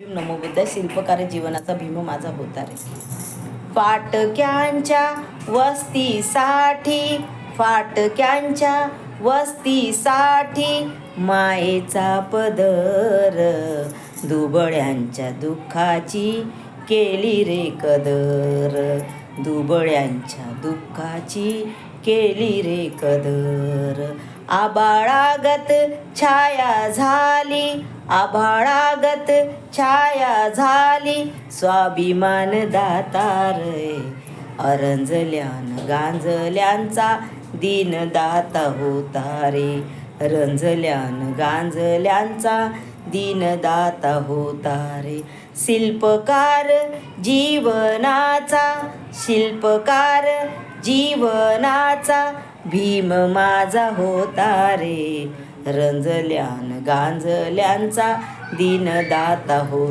नमो बुद्ध. शिल्पकार जीवनाचा भीम माझा होता रे. फाटक्यांच्या वस्तीसाठी, फाटक्यांच्या वस्तीसाठी मायेचा पदर, दुबळ्यांच्या दुःखाची केली रे कदर, दुबळ्यांच्या दुःखाची केली रे कदर. आभाळागत छाया झाली, आभाळागत छाया झाली, स्वाभिमान दातार रंजल्यान गांजल्यांचा दीनदाता होता रे, रंजल्यान गांजल्यांचा दीनदाता होता रे. शिल्पकार जीवनाचा, शिल्पकार जीवनाचा भीम माझा होता रे, रंजल्यान गांजल्यांचा दीनदाता हो